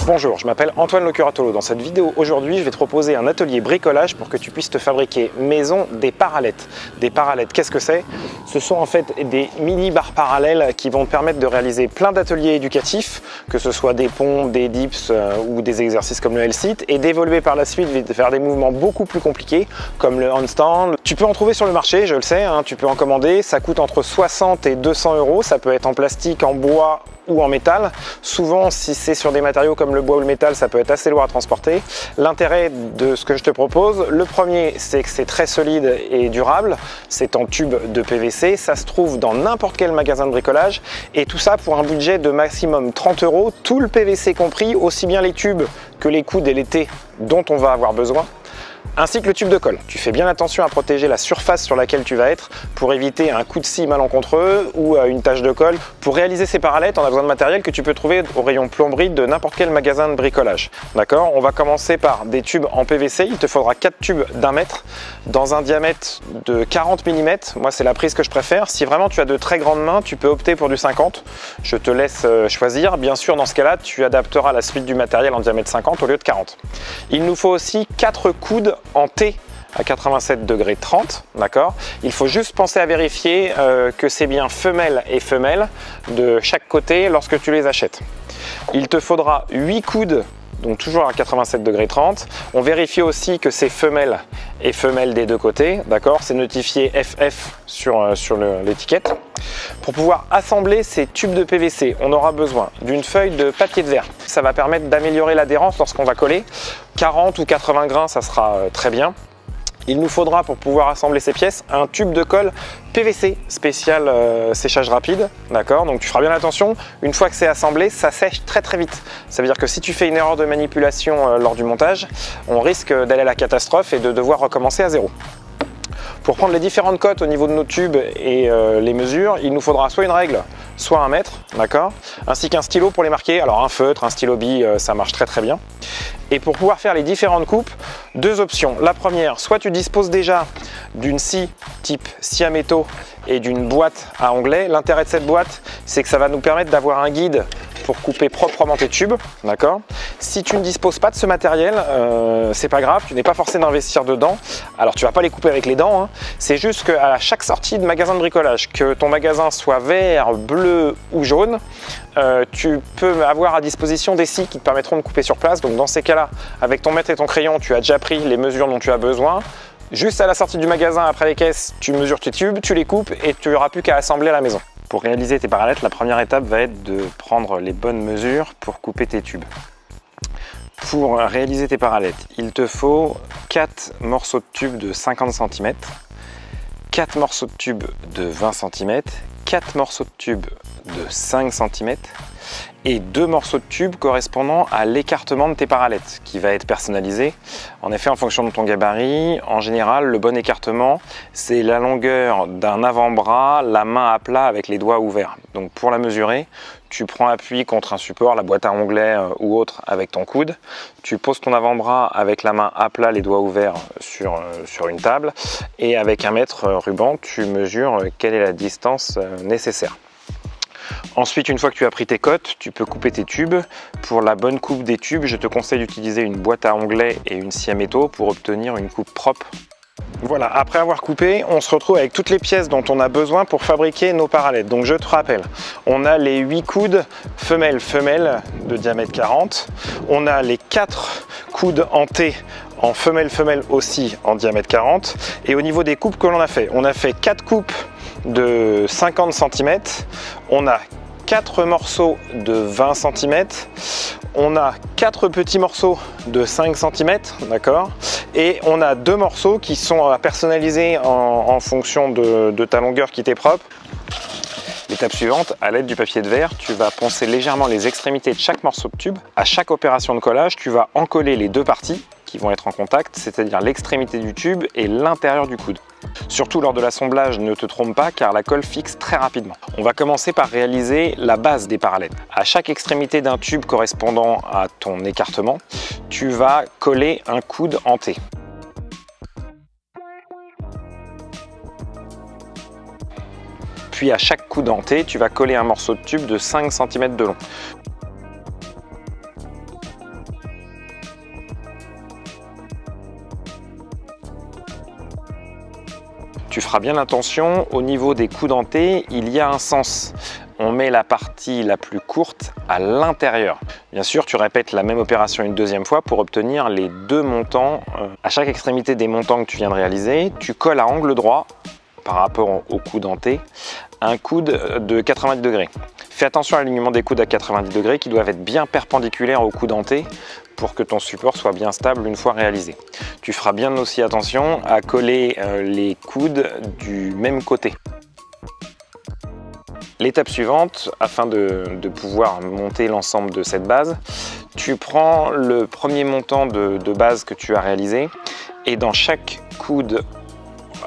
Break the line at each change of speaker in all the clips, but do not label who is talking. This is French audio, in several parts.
Bonjour, je m'appelle Antoine Locuratolo. Dans cette vidéo aujourd'hui, je vais te proposer un atelier bricolage pour que tu puisses te fabriquer maison des parallettes. Des parallettes, qu'est-ce que c'est? Ce sont en fait des mini barres parallèles qui vont te permettre de réaliser plein d'ateliers éducatifs, que ce soit des pompes, des dips ou des exercices comme le L-sit, et d'évoluer par la suite vers des mouvements beaucoup plus compliqués comme le handstand. Tu peux en trouver sur le marché, je le sais, hein, tu peux en commander. Ça coûte entre 60 et 200 €. Ça peut être en plastique, en bois ou en métal. Souvent, si c'est sur des matériaux comme le bois ou le métal, ça peut être assez lourd à transporter. L'intérêt de ce que je te propose, le premier, c'est que c'est très solide et durable. C'est en tube de PVC. Ça se trouve dans n'importe quel magasin de bricolage. Et tout ça pour un budget de maximum 30 €, tout le PVC compris, aussi bien les tubes que les coudes et les T dont on va avoir besoin, ainsi que le tube de colle. Tu fais bien attention à protéger la surface sur laquelle tu vas être pour éviter un coup de scie malencontreux ou une tache de colle. Pour réaliser ces parallettes, on a besoin de matériel que tu peux trouver au rayon plomberie de n'importe quel magasin de bricolage. D'accord? On va commencer par des tubes en PVC. Il te faudra 4 tubes d'1 mètre dans un diamètre de 40 mm. Moi, c'est la prise que je préfère. Si vraiment tu as de très grandes mains, tu peux opter pour du 50. Je te laisse choisir. Bien sûr, dans ce cas-là, tu adapteras la suite du matériel en diamètre 50 au lieu de 40. Il nous faut aussi 4 coudes en T à 87,30 €, d'accord? Il faut juste penser à vérifier que c'est bien femelle et femelle de chaque côté lorsque tu les achètes. Il te faudra 8 coudes, donc toujours à 87,30 €. On vérifie aussi que c'est femelle et femelle des deux côtés, d'accord? C'est notifié FF sur l'étiquette. Pour pouvoir assembler ces tubes de PVC, on aura besoin d'une feuille de papier de verre. Ça va permettre d'améliorer l'adhérence lorsqu'on va coller. 40 ou 80 grains, ça sera très bien. Il nous faudra, pour pouvoir assembler ces pièces, un tube de colle PVC spécial séchage rapide, d'accord? Donc tu feras bien attention, une fois que c'est assemblé, ça sèche très très vite. Ça veut dire que si tu fais une erreur de manipulation lors du montage, on risque d'aller à la catastrophe et de devoir recommencer à zéro. Pour prendre les différentes cotes au niveau de nos tubes et les mesures, il nous faudra soit une règle, soit 1 mètre, d'accord? Ainsi qu'un stylo pour les marquer. Alors un feutre, un stylo bille, ça marche très très bien. Et pour pouvoir faire les différentes coupes, 2 options. La première, soit tu disposes déjà d'une scie type scie à métaux et d'une boîte à onglets. L'intérêt de cette boîte, c'est que ça va nous permettre d'avoir un guide pour couper proprement tes tubes, d'accord? Si tu ne disposes pas de ce matériel, c'est pas grave, tu n'es pas forcé d'investir dedans. Alors tu vas pas les couper avec les dents, hein. C'est juste qu'à chaque sortie de magasin de bricolage, que ton magasin soit vert, bleu ou jaune, tu peux avoir à disposition des scies qui te permettront de couper sur place. Donc dans ces cas-là, avec ton mètre et ton crayon, tu as déjà pris les mesures dont tu as besoin. Juste à la sortie du magasin, après les caisses, tu mesures tes tubes, tu les coupes et tu n'auras plus qu'à assembler à la maison. Pour réaliser tes parallettes, la première étape va être de prendre les bonnes mesures pour couper tes tubes. Pour réaliser tes parallettes, il te faut 4 morceaux de tubes de 50 cm, 4 morceaux de tubes de 20 cm, 4 morceaux de tubes de 5 cm et 2 morceaux de tubes correspondant à l'écartement de tes parallettes qui va être personnalisé. En effet, en fonction de ton gabarit, en général, le bon écartement, c'est la longueur d'un avant-bras, la main à plat avec les doigts ouverts. Donc pour la mesurer, tu prends appui contre un support, la boîte à onglets ou autre avec ton coude. Tu poses ton avant-bras avec la main à plat, les doigts ouverts sur une table. Et avec un mètre ruban, tu mesures quelle est la distance nécessaire. Ensuite, une fois que tu as pris tes cotes, tu peux couper tes tubes. Pour la bonne coupe des tubes, je te conseille d'utiliser une boîte à onglets et une scie à métaux pour obtenir une coupe propre. Voilà, après avoir coupé, on se retrouve avec toutes les pièces dont on a besoin pour fabriquer nos parallettes. Donc je te rappelle, on a les 8 coudes femelle-femelle de diamètre 40. On a les 4 coudes en T en femelle-femelle aussi en diamètre 40. Et au niveau des coupes que l'on a fait, on a fait 4 coupes de 50 cm. On a 4 morceaux de 20 cm. On a 4 petits morceaux de 5 cm, d'accord? Et on a 2 morceaux qui sont à personnaliser en fonction de ta longueur qui t'est propre. L'étape suivante, à l'aide du papier de verre, tu vas poncer légèrement les extrémités de chaque morceau de tube. À chaque opération de collage, tu vas encoller les 2 parties qui vont être en contact, c'est-à-dire l'extrémité du tube et l'intérieur du coude. Surtout lors de l'assemblage, ne te trompe pas car la colle fixe très rapidement. On va commencer par réaliser la base des parallettes. À chaque extrémité d'un tube correspondant à ton écartement, tu vas coller un coude en T. Puis à chaque coup denté, tu vas coller un morceau de tube de 5 cm de long. Tu feras bien attention, au niveau des coups dentés, il y a un sens. On met la partie la plus courte à l'intérieur. Bien sûr, tu répètes la même opération une deuxième fois pour obtenir les deux montants. À chaque extrémité des montants que tu viens de réaliser, tu colles à angle droit par rapport au coup denté un coude de 90 degrés. Fais attention à l'alignement des coudes à 90 degrés qui doivent être bien perpendiculaires au coup denté pour que ton support soit bien stable une fois réalisé. Tu feras bien aussi attention à coller les coudes du même côté. L'étape suivante, afin de pouvoir monter l'ensemble de cette base, tu prends le premier montant de base que tu as réalisé et dans chaque coude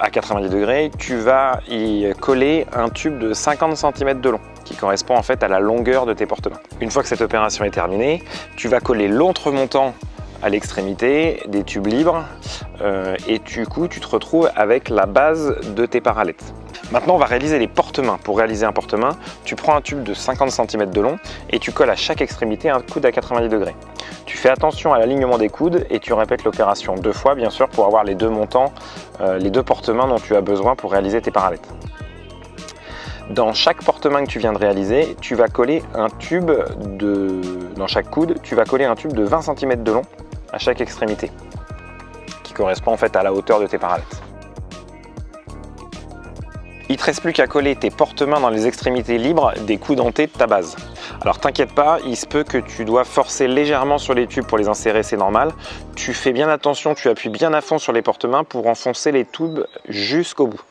à 90 degrés, tu vas y coller un tube de 50 cm de long qui correspond en fait à la longueur de tes porte-mains. Une fois que cette opération est terminée, tu vas coller l'autre montant à l'extrémité des tubes libres et du coup tu te retrouves avec la base de tes parallettes. Maintenant on va réaliser les porte-mains. Pour réaliser un porte-main, tu prends un tube de 50 cm de long et tu colles à chaque extrémité un coude à 90 degrés. Tu fais attention à l'alignement des coudes et tu répètes l'opération deux fois bien sûr pour avoir les deux montants, les deux porte-mains dont tu as besoin pour réaliser tes parallettes. Dans chaque porte-main que tu viens de réaliser, tu vas coller un tube dans chaque coude, tu vas coller un tube de 20 cm de long à chaque extrémité, qui correspond en fait à la hauteur de tes parallettes. Il ne te reste plus qu'à coller tes porte-mains dans les extrémités libres des coups dentés de ta base. Alors t'inquiète pas, il se peut que tu dois forcer légèrement sur les tubes pour les insérer, c'est normal. Tu fais bien attention, tu appuies bien à fond sur les porte-mains pour enfoncer les tubes jusqu'au bout.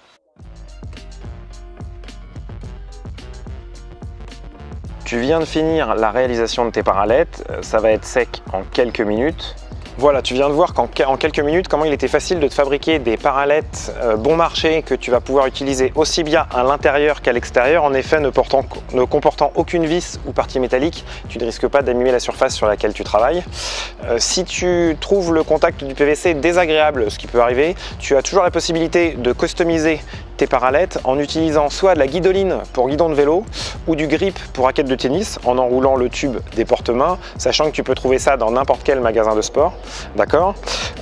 Tu viens de finir la réalisation de tes parallettes, ça va être sec en quelques minutes. Voilà, tu viens de voir qu'en quelques minutes, comment il était facile de te fabriquer des parallettes bon marché que tu vas pouvoir utiliser aussi bien à l'intérieur qu'à l'extérieur. En effet, ne comportant aucune vis ou partie métallique, tu ne risques pas d'abîmer la surface sur laquelle tu travailles. Si tu trouves le contact du PVC désagréable, ce qui peut arriver, tu as toujours la possibilité de customiser tes parallettes en utilisant soit de la guidoline pour guidon de vélo ou du grip pour raquette de tennis en enroulant le tube des porte-mains, sachant que tu peux trouver ça dans n'importe quel magasin de sport. D'accord.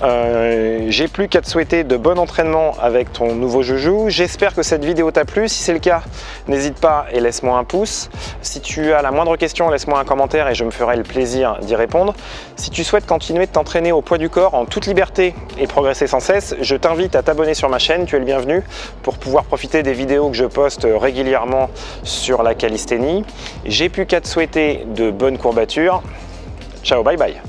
J'ai plus qu'à te souhaiter de bon entraînement avec ton nouveau joujou. J'espère que cette vidéo t'a plu. Si c'est le cas, n'hésite pas et laisse-moi un pouce. Si tu as la moindre question, laisse-moi un commentaire et je me ferai le plaisir d'y répondre. Si tu souhaites continuer de t'entraîner au poids du corps en toute liberté et progresser sans cesse, je t'invite à t'abonner sur ma chaîne. Tu es le bienvenu pour pouvoir profiter des vidéos que je poste régulièrement sur la calisthénie. J'ai plus qu'à te souhaiter de bonnes courbatures. Ciao, bye bye.